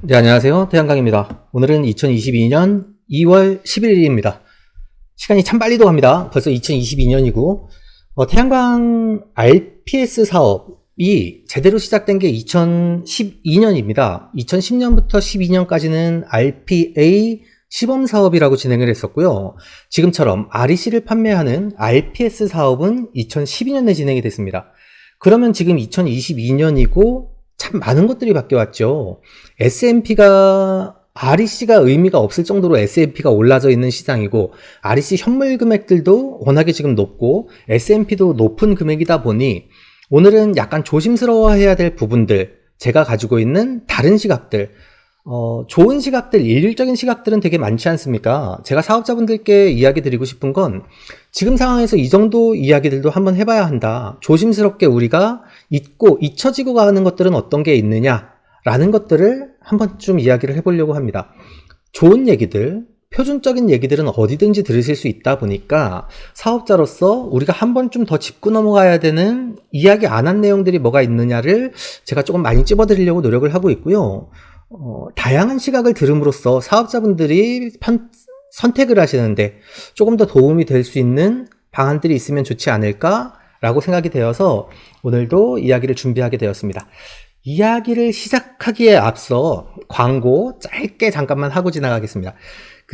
네, 안녕하세요. 태양강입니다. 오늘은 2022년 2월 11일입니다. 시간이 참 빨리도 갑니다. 벌써 2022년이고, 태양광 RPS 사업이 제대로 시작된 게 2012년입니다. 2010년부터 12년까지는 RPA 시범 사업이라고 진행을 했었고요. 지금처럼 REC를 판매하는 RPS 사업은 2012년에 진행이 됐습니다. 그러면 지금 2022년이고, 참 많은 것들이 바뀌어왔죠. S&P가 REC가 의미가 없을 정도로 S&P가 올라져 있는 시장이고, REC 현물 금액들도 워낙에 지금 높고 S&P도 높은 금액이다 보니 오늘은 약간 조심스러워해야 될 부분들, 제가 가지고 있는 다른 시각들, 좋은 시각들, 일률적인 시각들은 되게 많지 않습니까? 제가 사업자분들께 이야기 드리고 싶은 건 지금 상황에서 이 정도 이야기들도 한번 해봐야 한다. 조심스럽게 우리가 잊혀지고 가는 것들은 어떤 게 있느냐라는 것들을 한번 좀 이야기를 해보려고 합니다. 좋은 얘기들, 표준적인 얘기들은 어디든지 들으실 수 있다 보니까 사업자로서 우리가 한 번 좀 더 짚고 넘어가야 되는 이야기 안 한 내용들이 뭐가 있느냐를 제가 조금 많이 찝어드리려고 노력을 하고 있고요. 다양한 시각을 들음으로써 사업자분들이 선택을 하시는데 조금 더 도움이 될 수 있는 방안들이 있으면 좋지 않을까라고 생각이 되어서 오늘도 이야기를 준비하게 되었습니다. 이야기를 시작하기에 앞서 광고 짧게 잠깐만 하고 지나가겠습니다.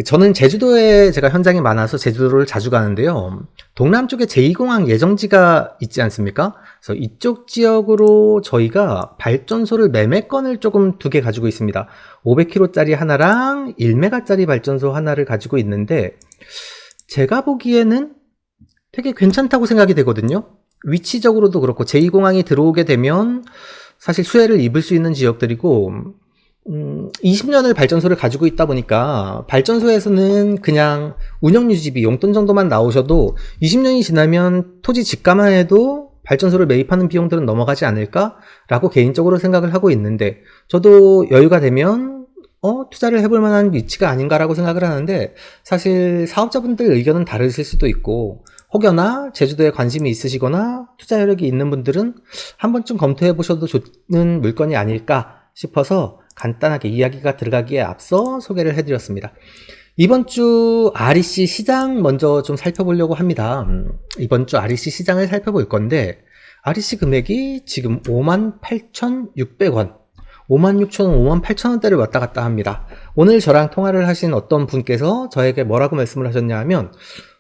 저는 제주도에 제가 현장이 많아서 제주도를 자주 가는데요. 동남 쪽에 제2공항 예정지가 있지 않습니까? 그래서 이쪽 지역으로 저희가 발전소를 매매권을 조금 두 개 가지고 있습니다. 500kW짜리 하나랑 1메가짜리 발전소 하나를 가지고 있는데 제가 보기에는 되게 괜찮다고 생각이 되거든요. 위치적으로도 그렇고 제2공항이 들어오게 되면 사실 수혜를 입을 수 있는 지역들이고 20년을 발전소를 가지고 있다 보니까 발전소에서는 그냥 운영유지비 용돈 정도만 나오셔도 20년이 지나면 토지 집가만 해도 발전소를 매입하는 비용들은 넘어가지 않을까라고 개인적으로 생각을 하고 있는데 저도 여유가 되면 투자를 해볼 만한 위치가 아닌가라고 생각을 하는데 사실 사업자분들 의견은 다르실 수도 있고 혹여나 제주도에 관심이 있으시거나 투자 여력이 있는 분들은 한 번쯤 검토해 보셔도 좋은 물건이 아닐까 싶어서 간단하게 이야기가 들어가기에 앞서 소개를 해드렸습니다. 이번 주 REC 시장 먼저 좀 살펴보려고 합니다. 이번 주 REC 시장을 살펴볼 건데 REC 금액이 지금 58,600원 56,000원, 58,000원대를 왔다 갔다 합니다. 오늘 저랑 통화를 하신 어떤 분께서 저에게 뭐라고 말씀을 하셨냐 면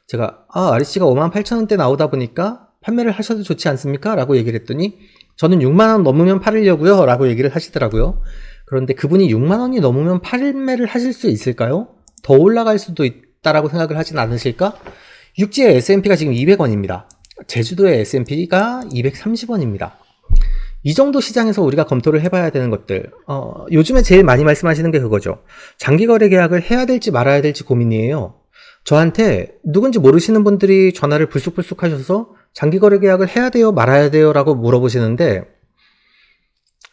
제가 REC가 58,000원대 나오다 보니까 판매를 하셔도 좋지 않습니까? 라고 얘기를 했더니 저는 6만원 넘으면 팔으려고요 라고 얘기를 하시더라고요. 그런데 그분이 6만원이 넘으면 판매를 하실 수 있을까요? 더 올라갈 수도 있다라고 생각을 하진 않으실까? 육지의 S&P가 지금 200원입니다. 제주도의 S&P가 230원입니다. 이 정도 시장에서 우리가 검토를 해봐야 되는 것들, 요즘에 제일 많이 말씀하시는 게 그거죠. 장기거래 계약을 해야 될지 말아야 될지 고민이에요. 저한테 누군지 모르시는 분들이 전화를 불쑥불쑥 하셔서 장기거래 계약을 해야 돼요 말아야 돼요 라고 물어보시는데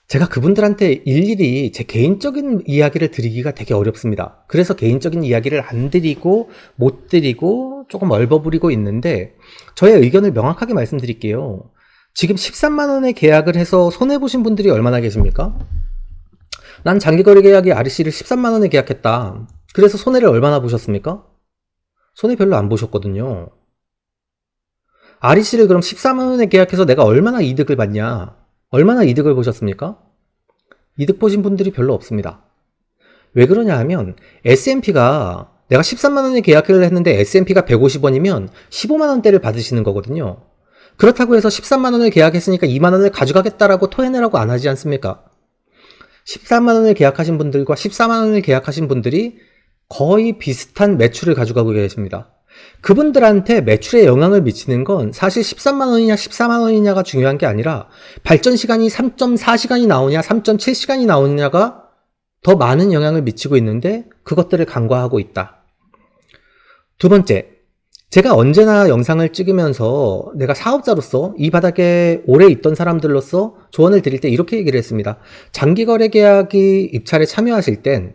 제가 그분들한테 일일이 제 개인적인 이야기를 드리기가 되게 어렵습니다. 그래서 개인적인 이야기를 안 드리고 못 드리고 조금 얼버무리고 있는데 저의 의견을 명확하게 말씀드릴게요. 지금 13만원에 계약을 해서 손해보신 분들이 얼마나 계십니까? 난 장기거래 계약이 REC를 13만원에 계약했다. 그래서 손해를 얼마나 보셨습니까? 손해 별로 안 보셨거든요. REC를 그럼 14만원에 계약해서 내가 얼마나 이득을 받냐? 얼마나 이득을 보셨습니까? 이득 보신 분들이 별로 없습니다. 왜 그러냐 하면 S&P가 내가 13만원에 계약을 했는데 S&P가 150원이면 15만원대를 받으시는 거거든요. 그렇다고 해서 13만원을 계약했으니까 2만원을 가져가겠다라고 토해내라고 안 하지 않습니까? 13만원을 계약하신 분들과 14만원을 계약하신 분들이 거의 비슷한 매출을 가져가고 계십니다. 그분들한테 매출에 영향을 미치는 건 사실 13만원이냐 14만원이냐가 중요한 게 아니라 발전 시간이 3.4시간이 나오냐 3.7시간이 나오느냐가 더 많은 영향을 미치고 있는데 그것들을 간과하고 있다. 두 번째, 제가 언제나 영상을 찍으면서 내가 사업자로서 이 바닥에 오래 있던 사람들로서 조언을 드릴 때 이렇게 얘기를 했습니다. 장기거래 계약이 입찰에 참여하실 땐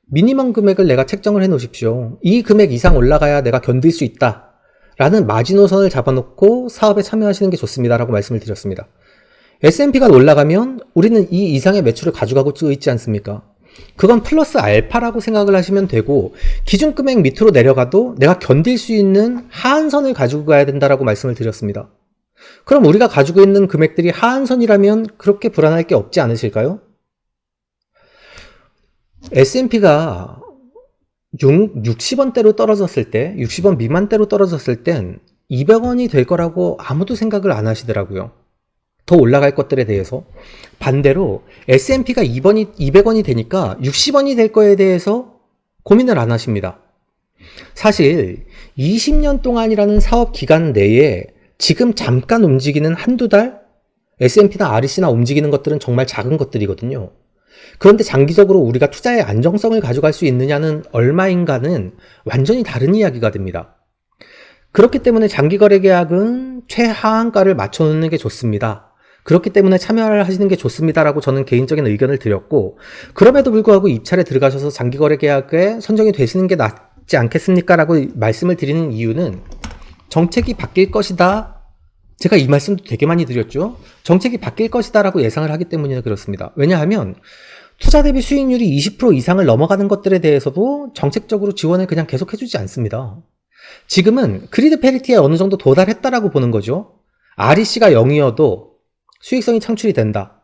미니멈 금액을 내가 책정을 해 놓으십시오. 이 금액 이상 올라가야 내가 견딜 수 있다 라는 마지노선을 잡아놓고 사업에 참여하시는 게 좋습니다 라고 말씀을 드렸습니다. S&P가 올라가면 우리는 이 이상의 매출을 가져가고 있지 않습니까? 그건 플러스 알파라고 생각을 하시면 되고, 기준금액 밑으로 내려가도 내가 견딜 수 있는 하한선을 가지고 가야 된다라고 말씀을 드렸습니다. 그럼 우리가 가지고 있는 금액들이 하한선이라면 그렇게 불안할 게 없지 않으실까요? S&P가 60원대로 떨어졌을 때, 60원 미만대로 떨어졌을 땐 200원이 될 거라고 아무도 생각을 안 하시더라고요. 더 올라갈 것들에 대해서. 반대로 S&P가 200원이 되니까 60원이 될 거에 대해서 고민을 안 하십니다. 사실 20년 동안이라는 사업 기간 내에 지금 잠깐 움직이는 한두 달 S&P나 REC나 움직이는 것들은 정말 작은 것들이거든요. 그런데 장기적으로 우리가 투자의 안정성을 가져갈 수 있느냐는 얼마인가는 완전히 다른 이야기가 됩니다. 그렇기 때문에 장기거래계약은 최하한가를 맞춰놓는 게 좋습니다. 그렇기 때문에 참여를 하시는 게 좋습니다라고 저는 개인적인 의견을 드렸고, 그럼에도 불구하고 입찰에 들어가셔서 장기거래계약에 선정이 되시는 게 낫지 않겠습니까? 라고 말씀을 드리는 이유는 정책이 바뀔 것이다. 제가 이 말씀도 되게 많이 드렸죠. 정책이 바뀔 것이다 라고 예상을 하기 때문에 그렇습니다. 왜냐하면 투자 대비 수익률이 20% 이상을 넘어가는 것들에 대해서도 정책적으로 지원을 그냥 계속 해주지 않습니다. 지금은 그리드 페리티에 어느 정도 도달했다라고 보는 거죠. REC가 0이어도 수익성이 창출이 된다.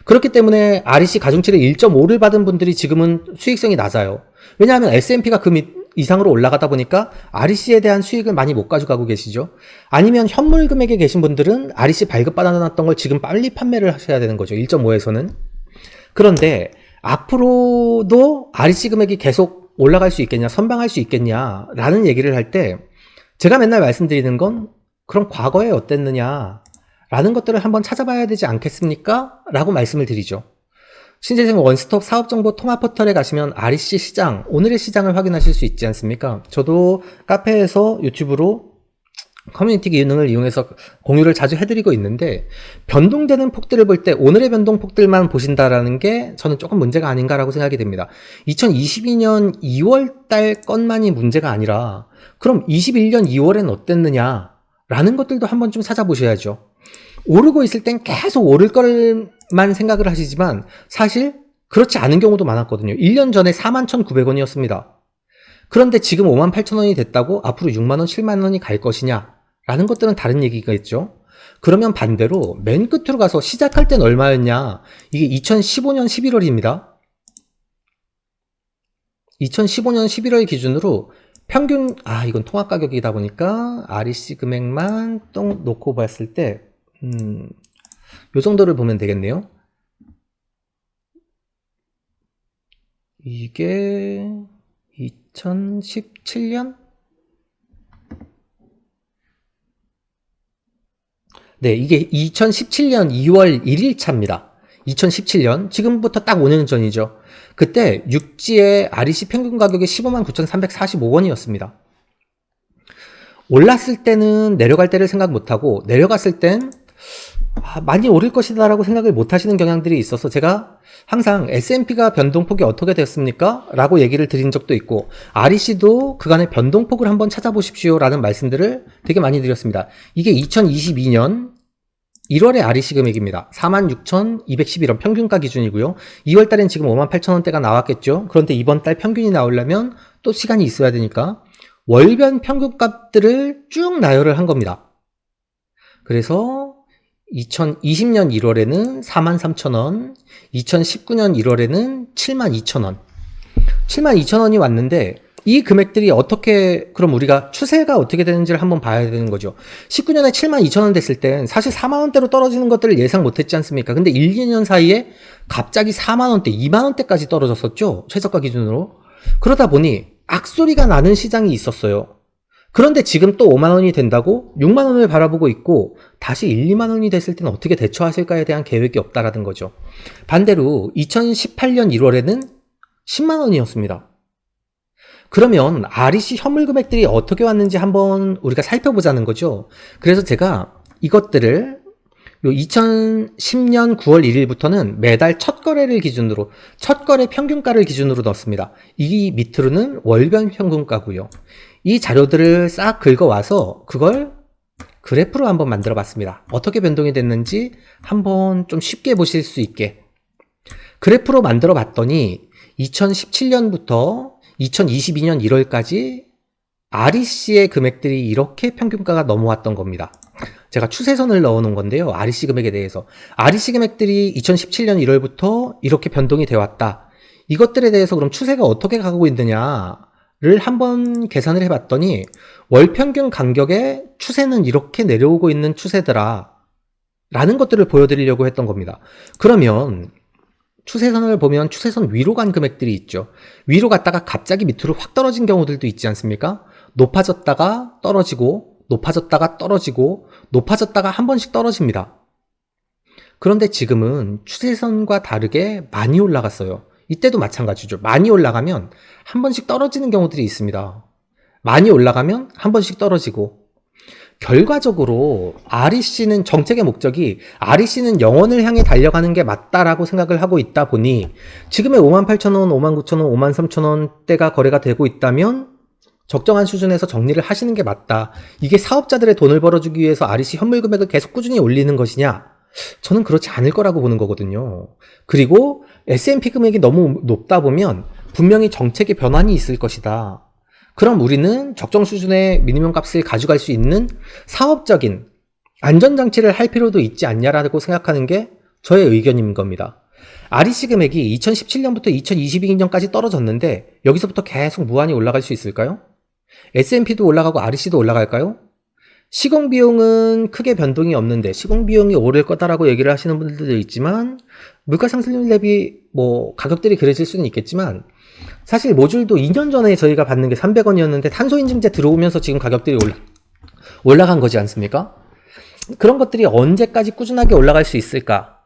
그렇기 때문에 REC 가중치를 1.5를 받은 분들이 지금은 수익성이 낮아요. 왜냐하면 S&P가 그 이상으로 올라가다 보니까 REC에 대한 수익을 많이 못 가져가고 계시죠. 아니면 현물 금액에 계신 분들은 REC 발급받아놨던 걸 지금 빨리 판매를 하셔야 되는 거죠. 1.5에서는. 그런데 앞으로도 REC 금액이 계속 올라갈 수 있겠냐, 선방할 수 있겠냐 라는 얘기를 할 때 제가 맨날 말씀드리는 건 그럼 과거에 어땠느냐 라는 것들을 한번 찾아봐야 되지 않겠습니까? 라고 말씀을 드리죠. 신재생 원스톱 사업정보 통합포털에 가시면 REC 시장, 오늘의 시장을 확인하실 수 있지 않습니까? 저도 카페에서 유튜브로 커뮤니티 기능을 이용해서 공유를 자주 해드리고 있는데, 변동되는 폭들을 볼 때 오늘의 변동폭들만 보신다라는 게 저는 조금 문제가 아닌가라고 생각이 됩니다. 2022년 2월달 것만이 문제가 아니라 그럼 21년 2월엔 어땠느냐 라는 것들도 한번 좀 찾아보셔야죠. 오르고 있을 땐 계속 오를 걸만 생각을 하시지만 사실 그렇지 않은 경우도 많았거든요. 1년 전에 41,900원이었습니다. 그런데 지금 58,000원이 됐다고 앞으로 6만원, 7만원이 갈 것이냐 라는 것들은 다른 얘기겠죠. 그러면 반대로 맨 끝으로 가서 시작할 땐 얼마였냐, 이게 2015년 11월입니다. 2015년 11월 기준으로 평균, 이건 통합가격이다 보니까 REC 금액만 또 놓고 봤을 때 요 정도를 보면 되겠네요. 이게 2017년? 네, 이게 2017년 2월 1일 차입니다. 2017년, 지금부터 딱 5년 전이죠. 그때 육지의 REC 평균 가격이 159,345원이었습니다. 올랐을 때는 내려갈 때를 생각 못하고 내려갔을 땐 많이 오를 것이다 라고 생각을 못 하시는 경향들이 있어서 제가 항상 S&P가 변동폭이 어떻게 됐습니까? 라고 얘기를 드린 적도 있고, REC도 그간의 변동폭을 한번 찾아보십시오 라는 말씀들을 되게 많이 드렸습니다. 이게 2022년 1월의 REC 금액입니다. 46,211원 평균가 기준이고요. 2월 달엔 지금 58,000원대가 나왔겠죠. 그런데 이번 달 평균이 나오려면 또 시간이 있어야 되니까 월변 평균값들을 쭉 나열을 한 겁니다. 그래서 2020년 1월에는 43,000원, 2019년 1월에는 72,000원. 72,000원이 왔는데 이 금액들이 어떻게, 그럼 우리가 추세가 어떻게 되는지를 한번 봐야 되는 거죠. 19년에 72,000원 됐을 땐 사실 4만원대로 떨어지는 것들을 예상 못했지 않습니까? 근데 1, 2년 사이에 갑자기 4만원대, 2만원대까지 떨어졌었죠. 최저가 기준으로. 그러다 보니 악소리가 나는 시장이 있었어요. 그런데 지금 또 5만원이 된다고 6만원을 바라보고 있고 다시 1, 2만원이 됐을 때는 어떻게 대처하실까에 대한 계획이 없다라는 거죠. 반대로 2018년 1월에는 10만원이었습니다. 그러면 REC 현물 금액들이 어떻게 왔는지 한번 우리가 살펴보자는 거죠. 그래서 제가 이것들을 요 2010년 9월 1일부터는 매달 첫 거래를 기준으로, 첫 거래 평균가를 기준으로 넣습니다. 이 밑으로는 월변 평균가고요. 이 자료들을 싹 긁어와서 그걸 그래프로 한번 만들어 봤습니다. 어떻게 변동이 됐는지 한번 좀 쉽게 보실 수 있게 그래프로 만들어 봤더니 2017년부터 2022년 1월까지 REC의 금액들이 이렇게 평균가가 넘어왔던 겁니다. 제가 추세선을 넣어 놓은 건데요. REC 금액에 대해서. REC 금액들이 2017년 1월부터 이렇게 변동이 되어 왔다. 이것들에 대해서 그럼 추세가 어떻게 가고 있느냐를 한번 계산을 해봤더니 월 평균 간격의 추세는 이렇게 내려오고 있는 추세더라. 라는 것들을 보여드리려고 했던 겁니다. 그러면 추세선을 보면 추세선 위로 간 금액들이 있죠. 위로 갔다가 갑자기 밑으로 확 떨어진 경우들도 있지 않습니까? 높아졌다가 떨어지고 높아졌다가 떨어지고 높아졌다가 한 번씩 떨어집니다. 그런데 지금은 추세선과 다르게 많이 올라갔어요. 이때도 마찬가지죠. 많이 올라가면 한 번씩 떨어지는 경우들이 있습니다. 많이 올라가면 한 번씩 떨어지고, 결과적으로 REC는 정책의 목적이 REC는 영원을 향해 달려가는 게 맞다라고 생각을 하고 있다 보니 지금의 58,000원, 59,000원, 53,000원대가 거래가 되고 있다면 적정한 수준에서 정리를 하시는 게 맞다. 이게 사업자들의 돈을 벌어주기 위해서 REC 현물 금액을 계속 꾸준히 올리는 것이냐? 저는 그렇지 않을 거라고 보는 거거든요. 그리고 S&P 금액이 너무 높다 보면 분명히 정책의 변환이 있을 것이다. 그럼 우리는 적정 수준의 미니멈 값을 가져갈 수 있는 사업적인 안전장치를 할 필요도 있지 않냐라고 생각하는 게 저의 의견인 겁니다. REC 금액이 2017년부터 2022년까지 떨어졌는데 여기서부터 계속 무한히 올라갈 수 있을까요? S&P도 올라가고 REC도 올라갈까요? 시공비용은 크게 변동이 없는데 시공비용이 오를 거다라고 얘기를 하시는 분들도 있지만 물가 상승률 대비 가격들이 그래질 수는 있겠지만 사실 모듈도 2년 전에 저희가 받는 게 300원이었는데 탄소인증제 들어오면서 지금 가격들이 올라간 거지 않습니까? 그런 것들이 언제까지 꾸준하게 올라갈 수 있을까?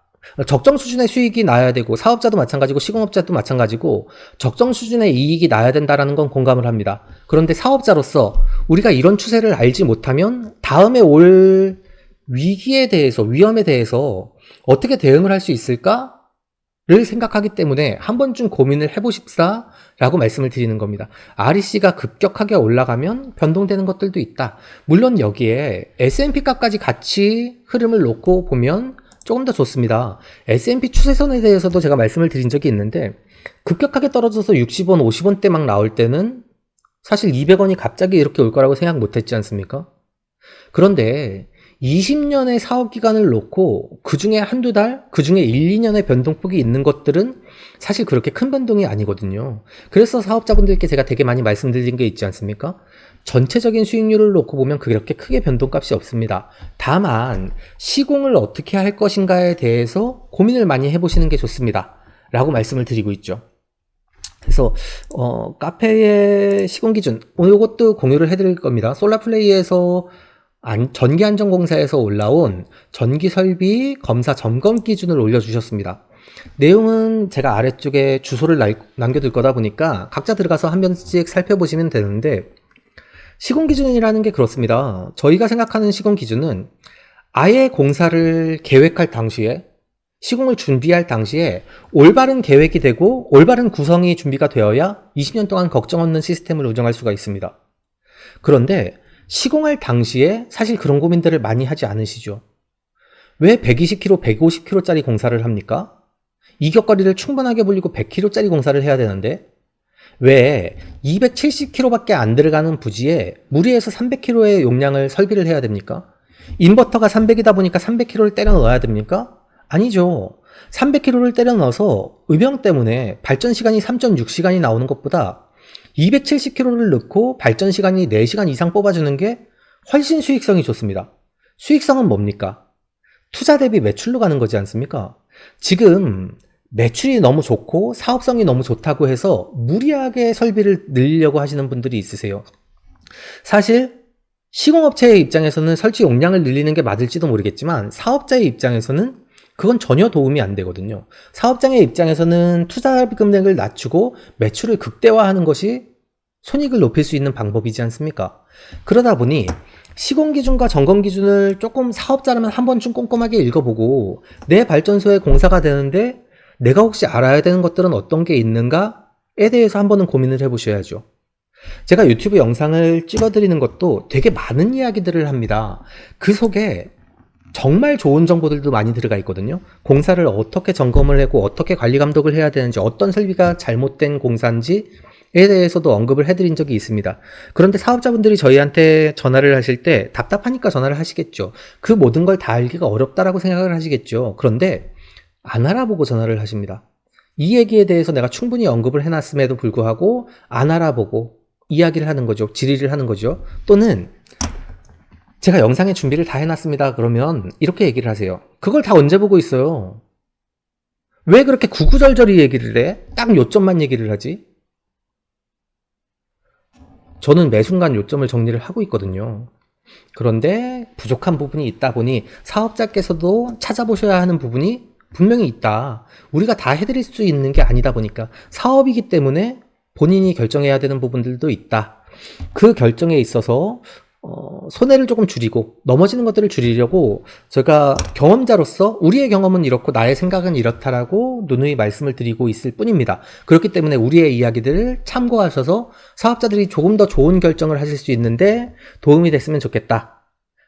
적정 수준의 수익이 나야 되고 사업자도 마찬가지고 시공업자도 마찬가지고 적정 수준의 이익이 나야 된다라는 건 공감을 합니다. 그런데 사업자로서 우리가 이런 추세를 알지 못하면 다음에 올 위기에 대해서, 위험에 대해서 어떻게 대응을 할 수 있을까? 를 생각하기 때문에 한 번쯤 고민을 해보십사 라고 말씀을 드리는 겁니다. REC가 급격하게 올라가면 변동되는 것들도 있다. 물론 여기에 S&P 값까지 같이 흐름을 놓고 보면 조금 더 좋습니다. S&P 추세선에 대해서도 제가 말씀을 드린 적이 있는데 급격하게 떨어져서 60원, 50원대 막 나올 때는 사실 200원이 갑자기 이렇게 올 거라고 생각 못했지 않습니까? 그런데 20년의 사업기간을 놓고 그 중에 한두 달, 그 중에 1, 2년의 변동폭이 있는 것들은 사실 그렇게 큰 변동이 아니거든요. 그래서 사업자분들께 제가 되게 많이 말씀드린 게 있지 않습니까? 전체적인 수익률을 놓고 보면 그렇게 크게 변동값이 없습니다. 다만 시공을 어떻게 할 것인가에 대해서 고민을 많이 해보시는 게 좋습니다. 라고 말씀을 드리고 있죠. 그래서 카페의 시공 기준, 오늘 이것도 공유를 해드릴 겁니다. 솔라플레이에서 전기안전공사에서 올라온 전기설비 검사 점검 기준을 올려주셨습니다. 내용은 제가 아래쪽에 주소를 남겨둘 거다 보니까 각자 들어가서 한 번씩 살펴보시면 되는데 시공기준이라는 게 그렇습니다. 저희가 생각하는 시공기준은 아예 공사를 계획할 당시에 시공을 준비할 당시에 올바른 계획이 되고 올바른 구성이 준비가 되어야 20년 동안 걱정 없는 시스템을 운영할 수가 있습니다. 그런데 시공할 당시에 사실 그런 고민들을 많이 하지 않으시죠. 왜 120km, 150km짜리 공사를 합니까? 이격거리를 충분하게 불리고 100km짜리 공사를 해야 되는데 왜 270km밖에 안 들어가는 부지에 무리해서 300km의 용량을 설비를 해야 됩니까? 인버터가 300이다 보니까 300km를 때려 넣어야 됩니까? 아니죠. 300km를 때려 넣어서 음영 때문에 발전 시간이 3.6시간이 나오는 것보다 270km를 넣고 발전 시간이 4시간 이상 뽑아주는 게 훨씬 수익성이 좋습니다. 수익성은 뭡니까? 투자 대비 매출로 가는 거지 않습니까? 지금 매출이 너무 좋고 사업성이 너무 좋다고 해서 무리하게 설비를 늘리려고 하시는 분들이 있으세요. 사실 시공업체의 입장에서는 설치 용량을 늘리는 게 맞을지도 모르겠지만 사업자의 입장에서는 그건 전혀 도움이 안 되거든요. 사업장의 입장에서는 투자비 금액을 낮추고 매출을 극대화하는 것이 손익을 높일 수 있는 방법이지 않습니까? 그러다 보니 시공기준과 점검기준을 조금 사업자라면 한 번쯤 꼼꼼하게 읽어보고 내 발전소에 공사가 되는데 내가 혹시 알아야 되는 것들은 어떤 게 있는가에 대해서 한 번은 고민을 해보셔야죠. 제가 유튜브 영상을 찍어드리는 것도 되게 많은 이야기들을 합니다. 그 속에 정말 좋은 정보들도 많이 들어가 있거든요. 공사를 어떻게 점검을 하고 어떻게 관리 감독을 해야 되는지, 어떤 설비가 잘못된 공사인지에 대해서도 언급을 해드린 적이 있습니다. 그런데 사업자분들이 저희한테 전화를 하실 때 답답하니까 전화를 하시겠죠. 그 모든 걸 다 알기가 어렵다라고 생각을 하시겠죠. 그런데 안 알아보고 전화를 하십니다. 이 얘기에 대해서 내가 충분히 언급을 해놨음에도 불구하고 안 알아보고 이야기를 하는 거죠. 질의를 하는 거죠. 또는 제가 영상의 준비를 다 해놨습니다. 그러면 이렇게 얘기를 하세요. 그걸 다 언제 보고 있어요? 왜 그렇게 구구절절히 얘기를 해? 딱 요점만 얘기를 하지? 저는 매 순간 요점을 정리를 하고 있거든요. 그런데 부족한 부분이 있다 보니 사업자께서도 찾아보셔야 하는 부분이 분명히 있다. 우리가 다 해드릴 수 있는 게 아니다 보니까 사업이기 때문에 본인이 결정해야 되는 부분들도 있다. 그 결정에 있어서 손해를 조금 줄이고 넘어지는 것들을 줄이려고 제가 경험자로서 우리의 경험은 이렇고 나의 생각은 이렇다라고 누누이 말씀을 드리고 있을 뿐입니다. 그렇기 때문에 우리의 이야기들을 참고하셔서 사업자들이 조금 더 좋은 결정을 하실 수 있는데 도움이 됐으면 좋겠다.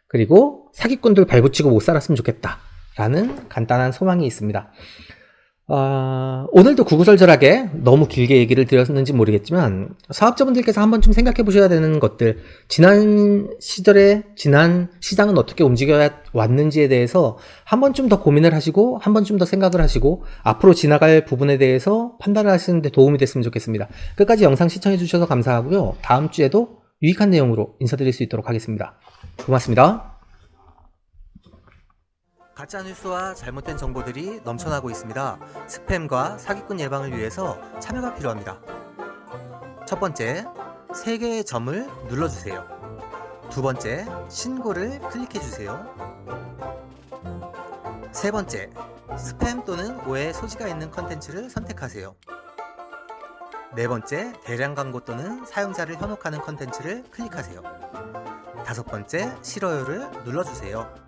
그리고 사기꾼들 발붙이고 못 살았으면 좋겠다 라는 간단한 소망이 있습니다. 오늘도 구구절절하게 너무 길게 얘기를 드렸는지 모르겠지만 사업자분들께서 한 번쯤 생각해 보셔야 되는 것들, 지난 시절에 지난 시장은 어떻게 움직여 왔는지에 대해서 한 번쯤 더 고민을 하시고 한 번쯤 더 생각을 하시고 앞으로 지나갈 부분에 대해서 판단을 하시는 데 도움이 됐으면 좋겠습니다. 끝까지 영상 시청해 주셔서 감사하고요. 다음 주에도 유익한 내용으로 인사드릴 수 있도록 하겠습니다. 고맙습니다. 가짜뉴스와 잘못된 정보들이 넘쳐나고 있습니다. 스팸과 사기꾼 예방을 위해서 참여가 필요합니다. 첫 번째, 3개의 점을 눌러주세요. 두 번째, 신고를 클릭해주세요. 세 번째, 스팸 또는 오해 소지가 있는 컨텐츠를 선택하세요. 네 번째, 대량 광고 또는 사용자를 현혹하는 컨텐츠를 클릭하세요. 다섯 번째, 싫어요를 눌러주세요.